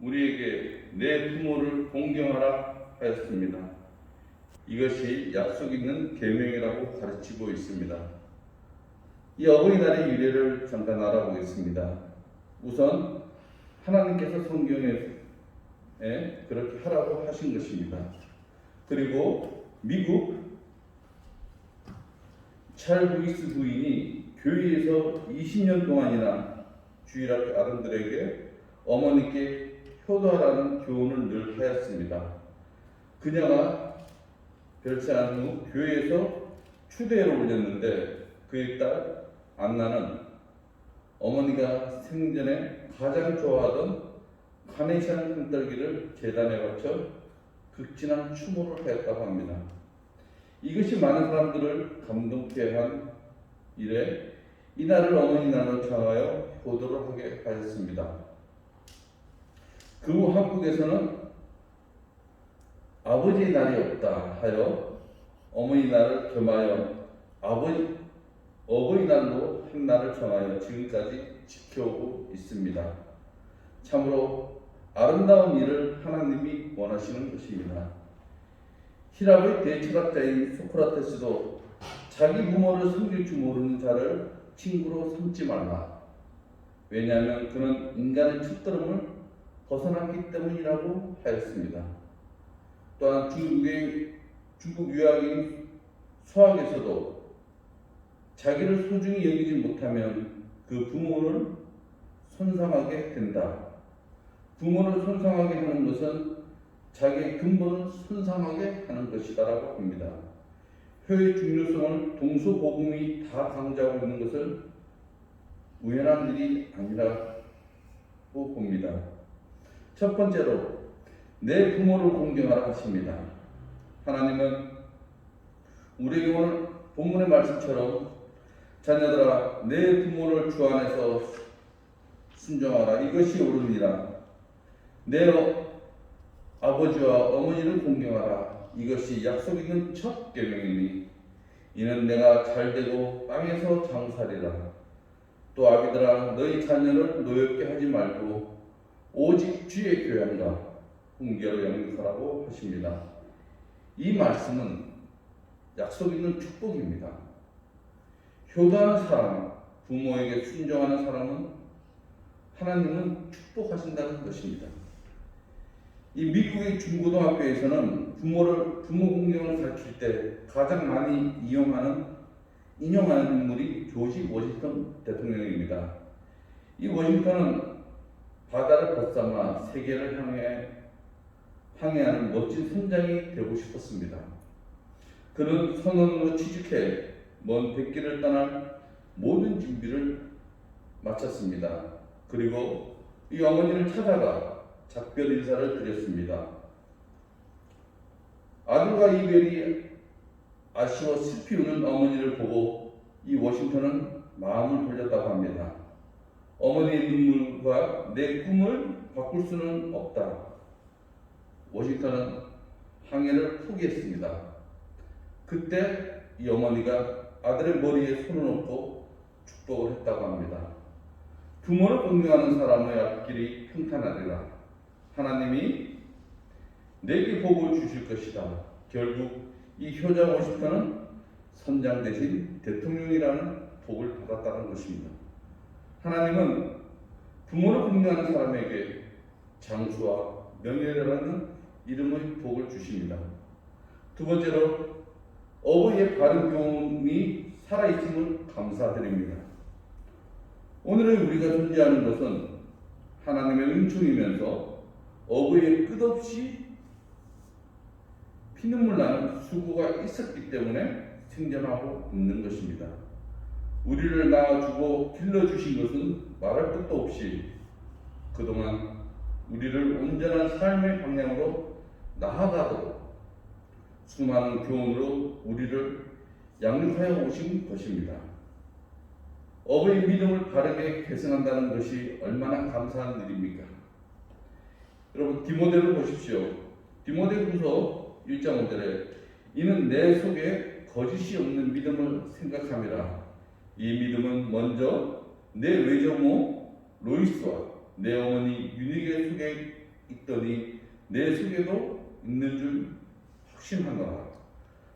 우리에게 내 부모를 공경하라 하였습니다. 이것이 약속 있는 계명이라고 가르치고 있습니다. 이 어버이날의 유래를 잠깐 알아보겠습니다. 우선 하나님께서 성경에 그렇게 하라고 하신 것입니다. 그리고 미국 찰 루이스 부인이 교회에서 20년 동안이나 주일학교 아동들에게 어머니께 효도하라는 교훈을 늘 하였습니다. 그녀가 별치 않은 후 교회에서 추대를 올렸는데 그의 딸 안나는 어머니가 생전에 가장 좋아하던 카네이션 흔들기를 제단에 바쳐 극진한 추모를 하였다고 합니다. 이것이 많은 사람들을 감동케 한 이래 이날을 어머니 날로 정하여 효도를 하게 하였습니다. 그 후 한국에서는 아버지의 날이 없다 하여 어머니 날을 겸하여 어버이날로 한 날을 정하여 지금까지 지켜오고 있습니다. 참으로 아름다운 일을 하나님이 원하시는 것입니다. 히랍의 대철학자인 소크라테스도 자기 부모를 섬길 줄 모르는 자를 친구로 삼지 말라. 왜냐하면 그는 인간의 첫걸음을 벗어났기 때문이라고 하였습니다. 또한 중국 유학인 수학에서도 자기를 소중히 여기지 못하면 그 부모를 손상하게 된다. 부모를 손상하게 하는 것은 자기의 근본을 손상하게 하는 것이다라고 합니다. 효의 중요성을 동서복음이 다 강조하고 있는 것은 우연한 일이 아니라고 봅니다. 첫 번째로 내 부모를 공경하라 하십니다. 하나님은 우리에게 오늘 본문의 말씀처럼 자녀들아 내 부모를 주 안에서 순종하라 이것이 옳으니라. 내 아버지와 어머니를 공경하라 이것이 약속 있는 첫 계명이니 이는 내가 잘되고 땅에서 장살이라. 또 아비들아 너희 자녀를 노엽게 하지 말고 오직 주의 교양과 훈계로 영육하라고 하십니다. 이 말씀은 약속 있는 축복입니다. 효도하는 사람, 부모에게 순종하는 사람은 하나님은 축복하신다는 것입니다. 이 미국의 중고등학교에서는 부모 공경을 가르칠 때 가장 많이 인용하는 인물이 조지 워싱턴 대통령입니다. 이 워싱턴은 바다를 벗삼아 세계를 항해하는 멋진 선장이 되고 싶었습니다. 그는 선원으로 취직해 먼 백길을 떠날 모든 준비를 마쳤습니다. 그리고 이 어머니를 찾아가 작별 인사를 드렸습니다. 아들과 이별이 아쉬워 슬피 우는 어머니를 보고 이 워싱턴은 마음을 돌렸다고 합니다. 어머니의 눈물과 내 꿈을 바꿀 수는 없다. 워싱턴은 항해를 포기했습니다. 그때 이 어머니가 아들의 머리에 손을 얹고 축복을 했다고 합니다. 부모를 공경하는 사람의 앞길이 평탄하리라. 하나님이 내게 복을 주실 것이다. 결국 이 효자 워싱턴은 선장 대신 대통령이라는 복을 받았다는 것입니다. 하나님은 부모를 공경하는 사람에게 장수와 명예라는 이름의 복을 주십니다. 두 번째로 어버이의 바른 교훈이 살아있음을 감사드립니다. 오늘의 우리가 존재하는 것은 하나님의 은총이면서 어버이의 끝없이 피눈물 나는 수고가 있었기 때문에 생존하고 있는 것입니다. 우리를 낳아주고 길러주신 것은 말할 것도 없이 그동안 우리를 온전한 삶의 방향으로 나아가도록 수많은 교훈으로 우리를 양육하여 오신 것입니다. 어버이 믿음을 바르게 계승한다는 것이 얼마나 감사한 일입니까? 여러분 디모데를 보십시오. 디모데후서 1장 5절에 이는 내 속에 거짓이 없는 믿음을 생각함이라. 이 믿음은 먼저 내 외조모 로이스와 내 어머니 유니게 속에 있더니 내 속에도 있는 줄 확신한다.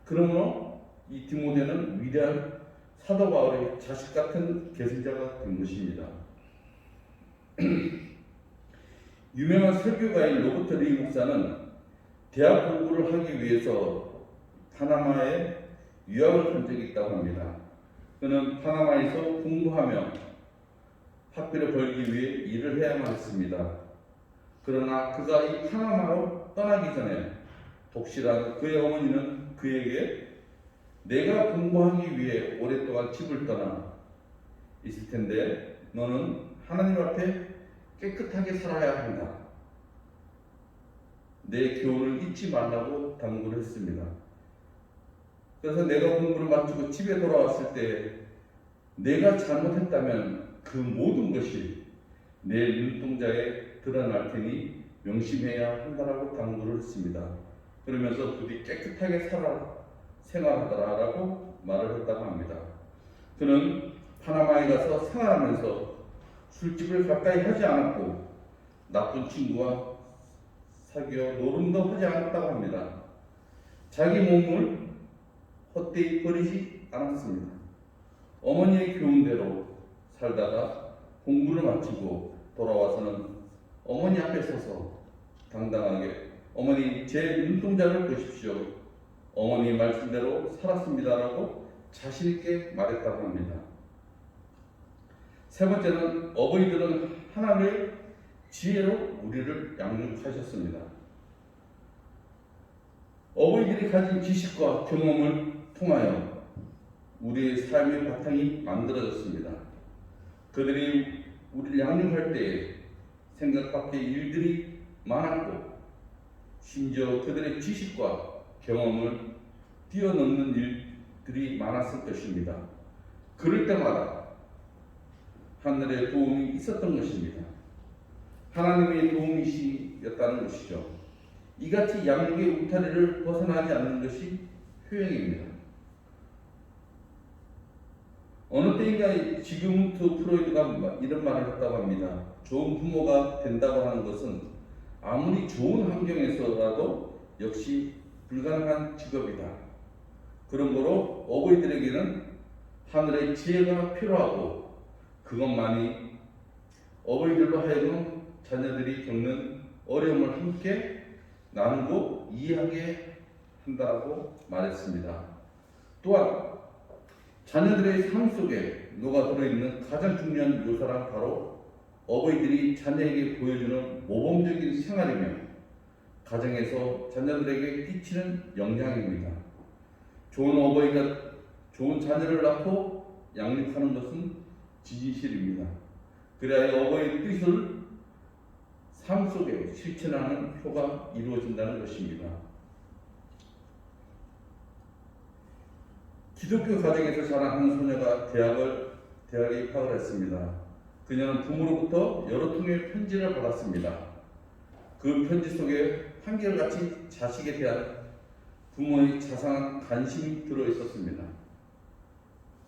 그러므로 이 디모데는 위대한 사도 바울의 자식 같은 계승자가 된 것입니다. 유명한 설교가인 로버트 리이 목사는 대학 공부를 하기 위해서 파나마에 유학을 간 적이 있다고 합니다. 그는 파나마에서 공부하며 학비를 벌기 위해 일을 해야만 했습니다. 그러나 그가 이 파나마로 떠나기 전에 독실한 그의 어머니는 그에게 내가 공부하기 위해 오랫동안 집을 떠나 있을 텐데 너는 하나님 앞에 깨끗하게 살아야 한다. 내 교훈을 잊지 말라고 당부를 했습니다. 그래서 내가 공부를 마치고 집에 돌아왔을 때 내가 잘못했다면 그 모든 것이 내 눈동자에 드러날 테니 명심해야 한다라고 당부를 했습니다. 그러면서 부디 깨끗하게 생활하더라라고 말을 했다고 합니다. 그는 파나마에 가서 생활하면서 술집을 가까이 하지 않았고 나쁜 친구와 사귀어 노름도 하지 않았다고 합니다. 자기 몸을 헛되이 버리지 않았습니다. 어머니의 교훈대로 살다가 공부를 마치고 돌아와서는 어머니 앞에 서서 당당하게 어머니 제 눈동자를 보십시오. 어머니 말씀대로 살았습니다라고 자신있게 말했다고 합니다. 세 번째는 어버이들은 하나님의 지혜로 우리를 양육하셨습니다. 어버이들이 가진 지식과 경험을 통하여 우리의 삶의 바탕이 만들어졌습니다. 그들이 우리를 양육할 때에 생각 밖의 일들이 많았고 심지어 그들의 지식과 경험을 뛰어넘는 일들이 많았을 것입니다. 그럴 때마다 하늘의 도움이 있었던 것입니다. 하나님의 도움이시였다는 것이죠. 이같이 양육의 울타리를 벗어나지 않는 것이 효행입니다. 어느 때인가 지그문트 프로이드가 이런 말을 했다고 합니다. 좋은 부모가 된다고 하는 것은 아무리 좋은 환경에서라도 역시 불가능한 직업이다. 그러므로 어버이들에게는 하늘의 지혜가 필요하고 그것만이 어버이들로 하여금 자녀들이 겪는 어려움을 함께 나누고 이해하게 한다고 말했습니다. 또한 자녀들의 삶 속에 녹아들어 있는 가장 중요한 묘사란 바로 어버이들이 자녀에게 보여주는 모범적인 생활이며 가정에서 자녀들에게 끼치는 영향입니다. 좋은 어버이가 좋은 자녀를 낳고 양육하는 것은 진실입니다. 그래야 어버이의 뜻을 삶 속에 실천하는 효가 이루어진다는 것입니다. 기독교 가정에서 자란 한 소녀가 대학에 입학을 했습니다. 그녀는 부모로부터 여러 통의 편지를 받았습니다. 그 편지 속에 한결같이 자식에 대한 부모의 자상한 관심이 들어 있었습니다.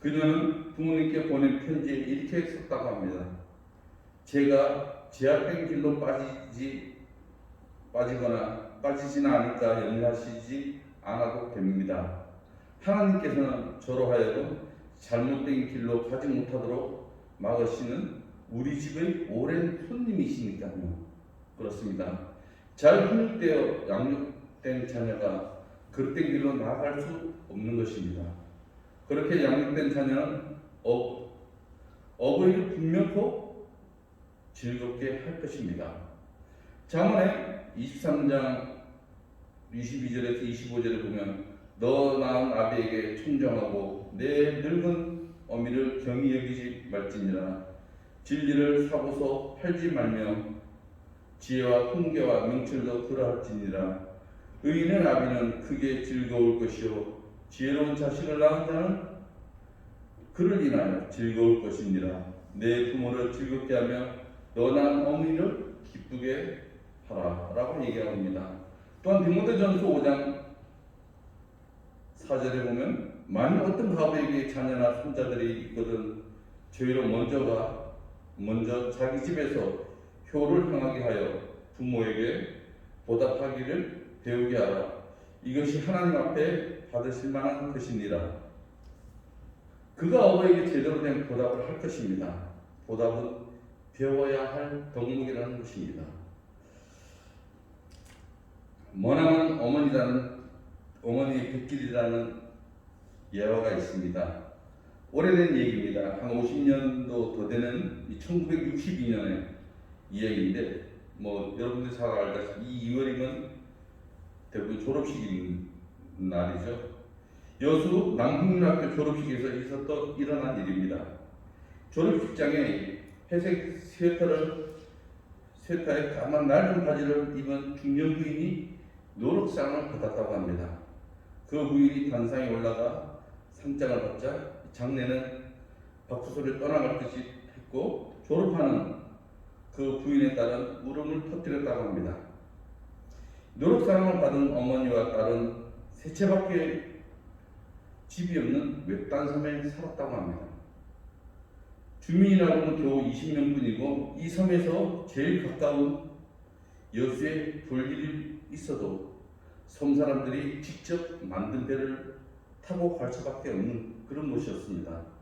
그녀는 부모님께 보낸 편지에 이렇게 썼다고 합니다. 제가 제약된 길로 빠지지는 않을까 염려하시지 않아도 됩니다. 하나님께서는 저로 하여금 잘못된 길로 가지 못하도록 막으시는 우리 집의 오랜 손님이시니까요. 그렇습니다. 잘 훈육되어 양육된 자녀가 그릇된 길로 나아갈 수 없는 것입니다. 그렇게 양육된 자녀는 어버이를 분명코 즐겁게 할 것입니다. 잠언의 23장 22절에서 25절에 보면 너 낳은 아비에게 청정하고 내 늙은 어미를 경히 여기지 말지니라. 진리를 사고서 팔지 말며 지혜와 훈계와 명철도 그러할지니라. 의인의 아비는 크게 즐거울 것이요 지혜로운 자식을 낳은 자는 그를 인하여 즐거울 것이니라. 내 부모를 즐겁게 하며 너 낳은 어미를 기쁘게 하라 라고 얘기합니다. 또한 디모데전서 5장 4절에 보면 만일 어떤 가부에게 자녀나 손자들이 있거든 저희로 먼저 자기 집에서 효를 행하게 하여 부모에게 보답하기를 배우게 하라. 이것이 하나님 앞에 받으실 만한 것이니라. 그가 어버이에게 제대로 된 보답을 할 것입니다. 보답은 배워야 할 덕목이라는 것입니다. 머나먼 어머니의 뱃길이라는 예화가 있습니다. 오래된 얘기입니다. 한 50년도 더 되는 1962년의 이야기인데, 여러분들이 잘 알다시피 이 2월이면 대부분 졸업식인 날이죠. 여수 남국민학교 졸업식에서 일어난 일입니다. 졸업식장에 회색 스웨터에 까만 낡은 바지를 입은 중년 부인이 노력상을 받았다고 합니다. 그 부인이 단상에 올라가 상장을 받자 장례는 박수소리를 떠나갈 듯이 했고, 졸업하는 그 부인에 따른 울음을 터뜨렸다고 합니다. 노력상을 받은 어머니와 딸은 세 채밖에 집이 없는 외딴 섬에 살았다고 합니다. 주민이라고는 겨우 20명뿐이고 이 섬에서 제일 가까운 여수에 볼 일이 있어도 섬 사람들이 직접 만든 배를 타고 갈 수밖에 없는 그런 곳이었습니다.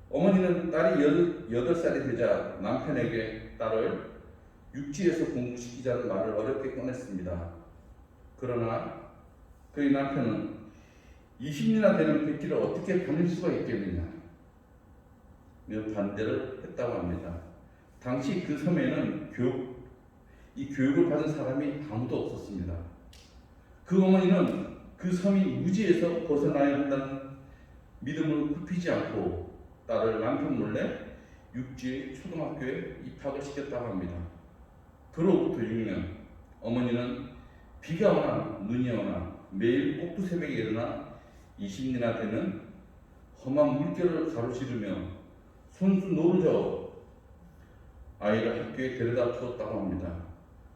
어머니는 딸이 8살이 되자 남편에게 딸을 육지에서 공부시키자는 말을 어렵게 꺼냈습니다. 그러나 그의 남편은 20년이나 되는 백기를 어떻게 다닐 수가 있겠느냐 며 반대를 했다고 합니다. 당시 그 섬에는 교육을 받은 사람이 아무도 없었습니다. 그 어머니는 그 섬이 무지에서 벗어나야 한다는 믿음을 굽히지 않고 딸을 남편 몰래 육지의 초등학교에 입학을 시켰다고 합니다. 그로부터 6년, 어머니는 비가 오나 눈이 오나 매일 꼭두 새벽에 일어나 20년이나 되는 험한 물결을 가로지르며 손수 노르져 아이를 학교에 데려다 주었다고 합니다.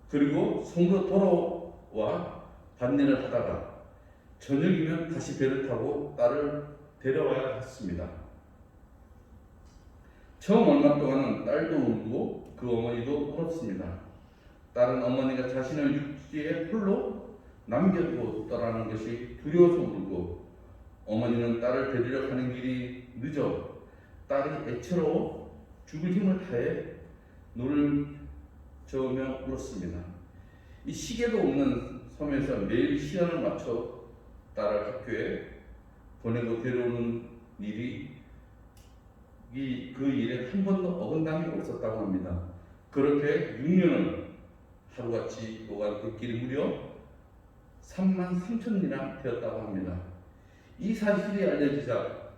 그리고 섬으로 돌아와 반일을 하다가 저녁이면 다시 배를 타고 딸을 데려와야 했습니다. 처음 얼마 동안은 딸도 울고 그 어머니도 울었습니다. 딸은 어머니가 자신을 육지에 홀로 남겨두고 떠나는 것이 두려워서 울고, 어머니는 딸을 데리러 가는 길이 늦어 딸이 애처로워 죽을 힘을 다해 눈을 저으며 울었습니다. 이 시계도 없는 섬에서 매일 시간을 맞춰 딸을 학교에 보내고 데려오는 일이 그 일에 한 번도 어긋남이 없었다고 합니다. 그렇게 6년을 하루같이 오간 그 길이 무려 33,000리나 되었다고 합니다. 이 사실이 알려지자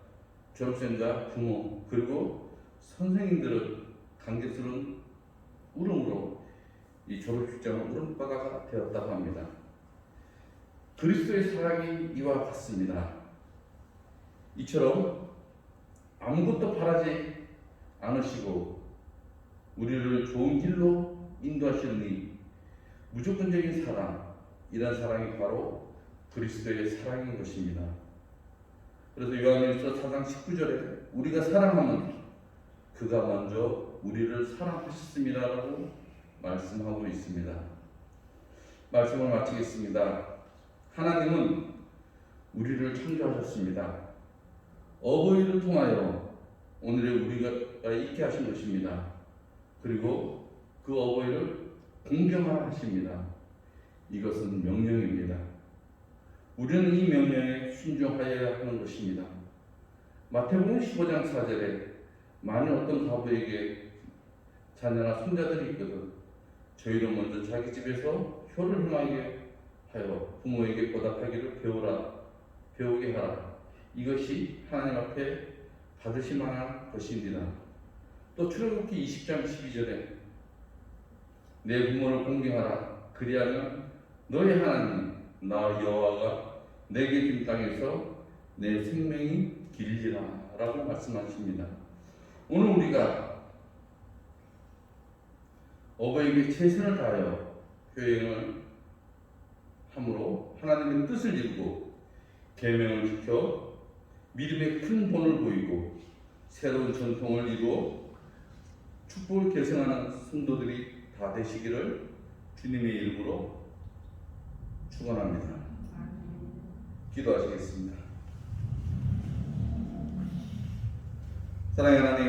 졸업생과 부모 그리고 선생님들은 감격스러운 울음으로 이 졸업식장은 울음바다가 되었다고 합니다. 그리스도의 사랑이 이와 같습니다. 이처럼 아무것도 바라지 않으시고 우리를 좋은 길로 인도하시는 무조건적인 사랑, 이런 사랑이 바로 그리스도의 사랑인 것입니다. 그래서 요한일서 4장 19절에 우리가 사랑하면 그가 먼저 우리를 사랑하셨습니다라고 말씀하고 있습니다. 말씀을 마치겠습니다. 하나님은 우리를 창조하셨습니다. 어버이를 통하여 오늘의 우리가 있게 하신 것입니다. 그리고 그 어버이를 공경하라 하십니다. 이것은 명령입니다. 우리는 이 명령에 순종하여야 하는 것입니다. 마태복음 15장 4절에 만일 어떤 가부에게 자녀나 손자들이 있거든 저희도 먼저 자기 집에서 효를 행하게 하여 부모에게 보답하기를 배우게 하라. 이것이 하나님 앞에 받으실 만한 것입니다. 또 출애굽기 20장 12절에 내 부모를 공경하라. 그리하면 너의 하나님 나 여호와가 내게 준 땅에서 내 생명이 길리라 라고 말씀하십니다. 오늘 우리가 어버이에게 최선을 다하여 효행을 함으로 하나님의 뜻을 이루고 계명을 지켜 믿음의 큰 본을 보이고 새로운 전통을 이루어 축복을 계승하는 성도들이 다 되시기를 주님의 이름으로 축원합니다. 기도하시겠습니다. 사랑의 하나님,